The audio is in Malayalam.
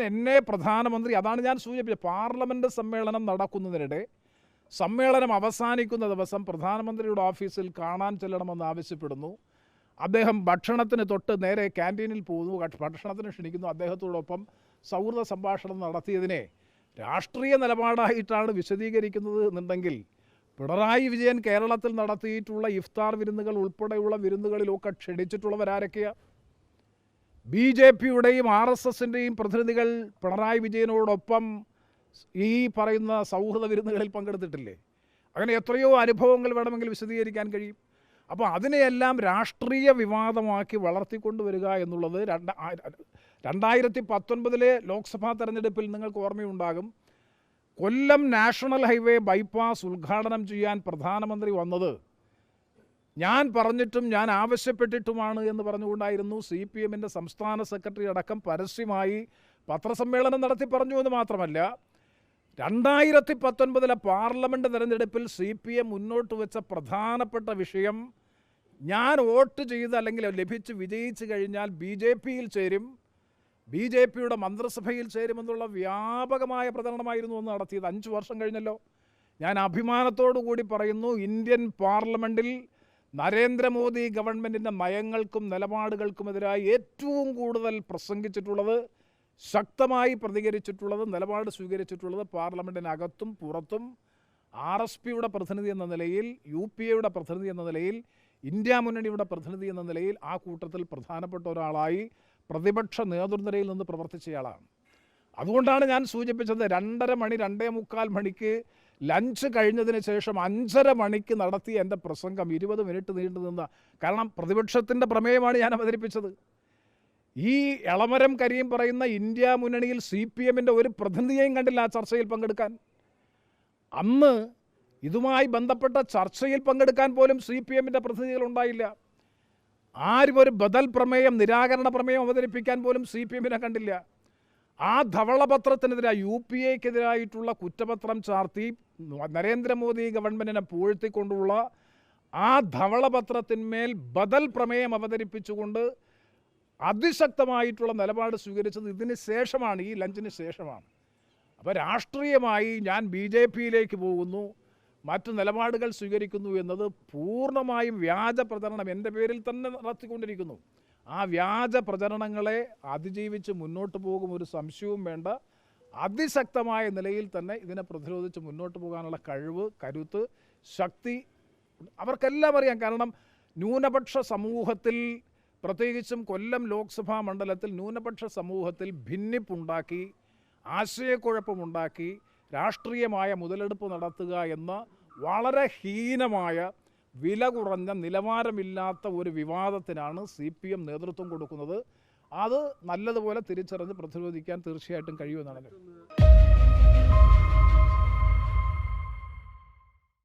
എന്നെ പ്രധാനമന്ത്രി, അതാണ് ഞാൻ സൂചിപ്പിച്ചത്, പാർലമെൻറ്റ് സമ്മേളനം നടക്കുന്നതിനിടെ സമ്മേളനം അവസാനിക്കുന്ന ദിവസം പ്രധാനമന്ത്രിയുടെ ഓഫീസിൽ കാണാൻ ചെല്ലണമെന്ന് ആവശ്യപ്പെടുന്നു. അദ്ദേഹം ഭക്ഷണത്തിന് തൊട്ട് നേരെ ക്യാൻറ്റീനിൽ പോകുന്നു, ഭക്ഷണത്തിന് ക്ഷണിക്കുന്നു. അദ്ദേഹത്തോടൊപ്പം സൗഹൃദ സംഭാഷണം നടത്തിയതിനെ രാഷ്ട്രീയ നിലപാടായിട്ടാണ് വിശദീകരിക്കുന്നത് എന്നുണ്ടെങ്കിൽ, പിണറായി വിജയൻ കേരളത്തിൽ നടത്തിയിട്ടുള്ള ഇഫ്താർ വിരുന്നുകൾ ഉൾപ്പെടെയുള്ള വിരുന്നുകളിലൊക്കെ ക്ഷണിച്ചിട്ടുള്ളവരാരൊക്കെയാണ്? BJPയുടെയും RSSൻ്റെയും പ്രതിനിധികൾ പിണറായി വിജയനോടൊപ്പം ഈ പറയുന്ന സൗഹൃദ വിരുന്നുകളിൽ പങ്കെടുത്തിട്ടില്ലേ? അങ്ങനെ എത്രയോ അനുഭവങ്ങൾ വേണമെങ്കിൽ വിശദീകരിക്കാൻ കഴിയും. അപ്പോൾ അതിനെയെല്ലാം രാഷ്ട്രീയ വിവാദമാക്കി വളർത്തിക്കൊണ്ടുവരിക എന്നുള്ളത് 2019 ലോക്സഭാ തെരഞ്ഞെടുപ്പിൽ നിങ്ങൾക്ക് ഓർമ്മയുണ്ടാകും. കൊല്ലം നാഷണൽ ഹൈവേ ബൈപ്പാസ് ഉദ്ഘാടനം ചെയ്യാൻ പ്രധാനമന്ത്രി വന്നത് ഞാൻ പറഞ്ഞിട്ടും ഞാൻ ആവശ്യപ്പെട്ടിട്ടുമാണ് എന്ന് പറഞ്ഞുകൊണ്ടായിരുന്നു. CPMൻ്റെ സംസ്ഥാന സെക്രട്ടറി അടക്കം പരസ്യമായി പത്രസമ്മേളനം നടത്തി പറഞ്ഞു എന്ന് മാത്രമല്ല, 2019 പാർലമെൻറ്റ് തെരഞ്ഞെടുപ്പിൽ CPM മുന്നോട്ട് വെച്ച പ്രധാനപ്പെട്ട വിഷയം, ഞാൻ വോട്ട് ചെയ്ത് അല്ലെങ്കിൽ ലഭിച്ച് വിജയിച്ചു കഴിഞ്ഞാൽ BJPയിൽ ചേരും, BJPയുടെ മന്ത്രിസഭയിൽ ചേരുമെന്നുള്ള വ്യാപകമായ പ്രചരണമായിരുന്നു അന്ന് നടത്തിയത്. 5 വർഷം കഴിഞ്ഞല്ലോ. ഞാൻ അഭിമാനത്തോടു കൂടി പറയുന്നു, ഇന്ത്യൻ പാർലമെൻറ്റിൽ നരേന്ദ്രമോദി ഗവൺമെൻറ്റിൻ്റെ നയങ്ങൾക്കും നിലപാടുകൾക്കുമെതിരായി ഏറ്റവും കൂടുതൽ പ്രസംഗിച്ചിട്ടുള്ളത്, ശക്തമായി പ്രതികരിച്ചിട്ടുള്ളത്, നിലപാട് സ്വീകരിച്ചിട്ടുള്ളത് പാർലമെൻറ്റിനകത്തും പുറത്തും RSPയുടെ പ്രതിനിധി എന്ന നിലയിൽ, UPAയുടെ പ്രതിനിധി എന്ന നിലയിൽ, ഇന്ത്യ മുന്നണിയുടെ പ്രതിനിധി എന്ന നിലയിൽ ആ കൂട്ടത്തിൽ പ്രധാനപ്പെട്ട ഒരാളായി പ്രതിപക്ഷ നേതൃനിരയിൽ നിന്ന് പ്രവർത്തിച്ചയാളാണ്. അതുകൊണ്ടാണ് ഞാൻ സൂചിപ്പിച്ചത് 2:30 മണി 2:45 മണിക്ക് ലഞ്ച് കഴിഞ്ഞതിന് ശേഷം 5:30 മണിക്ക് നടത്തിയ എൻ്റെ പ്രസംഗം 20 മിനിറ്റ് നീണ്ടു നിന്ന, കാരണം പ്രതിപക്ഷത്തിൻ്റെ പ്രമേയമാണ് ഞാൻ അവതരിപ്പിച്ചത്. ഈ എളമരം കരീം പറയുന്ന ഇന്ത്യ മുന്നണിയിൽ CPMൻ്റെ ഒരു പ്രതിനിധിയെയും കണ്ടില്ല ആ ചർച്ചയിൽ പങ്കെടുക്കാൻ. അന്ന് ഇതുമായി ബന്ധപ്പെട്ട ചർച്ചയിൽ പങ്കെടുക്കാൻ പോലും CPMൻ്റെ പ്രതിനിധികൾ ഉണ്ടായില്ല. ആരും ഒരു ബദൽ പ്രമേയം, നിരാകരണ പ്രമേയം അവതരിപ്പിക്കാൻ പോലും CPMനെ കണ്ടില്ല. ആ ധവളപത്രത്തിനെതിരായി, UPAക്കെതിരായിട്ടുള്ള കുറ്റപത്രം ചാർത്തി നരേന്ദ്രമോദി ഗവൺമെൻറ്റിനെ പൂഴ്ത്തിക്കൊണ്ടുള്ള ആ ധവളപത്രത്തിന്മേൽ ബദൽ പ്രമേയം അവതരിപ്പിച്ചുകൊണ്ട് അതിശക്തമായിട്ടുള്ള നിലപാട് സ്വീകരിച്ചത് ഇതിന് ശേഷമാണ്, ഈ ലഞ്ചിന് ശേഷമാണ്. അപ്പോൾ രാഷ്ട്രീയമായി ഞാൻ BJPയിലേക്ക് പോകുന്നു, മറ്റു നിലപാടുകൾ സ്വീകരിക്കുന്നു എന്നത് പൂർണ്ണമായും വ്യാജ പ്രചരണം എൻ്റെ പേരിൽ തന്നെ നടത്തിക്കൊണ്ടിരിക്കുന്നു. ആ വ്യാജ പ്രചരണങ്ങളെ അതിജീവിച്ച് മുന്നോട്ട് പോകും, ഒരു സംശയവും വേണ്ട. അതിശക്തമായ നിലയിൽ തന്നെ ഇതിനെ പ്രതിരോധിച്ച് മുന്നോട്ട് പോകാനുള്ള കഴിവ്, കരുത്ത്, ശക്തി അവർക്കെല്ലാം അറിയാം. കാരണം ന്യൂനപക്ഷ സമൂഹത്തിൽ, പ്രത്യേകിച്ചും കൊല്ലം ലോക്സഭാ മണ്ഡലത്തിൽ ന്യൂനപക്ഷ സമൂഹത്തിൽ ഭിന്നിപ്പുണ്ടാക്കി, ആശയക്കുഴപ്പമുണ്ടാക്കി, രാഷ്ട്രീയമായ മുതലെടുപ്പ് നടത്തുക എന്ന വളരെ ഹീനമായ, വില കുറഞ്ഞ, നിലവാരമില്ലാത്ത ഒരു വിവാദത്തിനാണ് CPM നേതൃത്വം കൊടുക്കുന്നത്. അത് നല്ലതുപോലെ തിരിച്ചറിഞ്ഞ് പ്രതിരോധിക്കാൻ തീർച്ചയായിട്ടും കഴിയുമെന്നാണ്.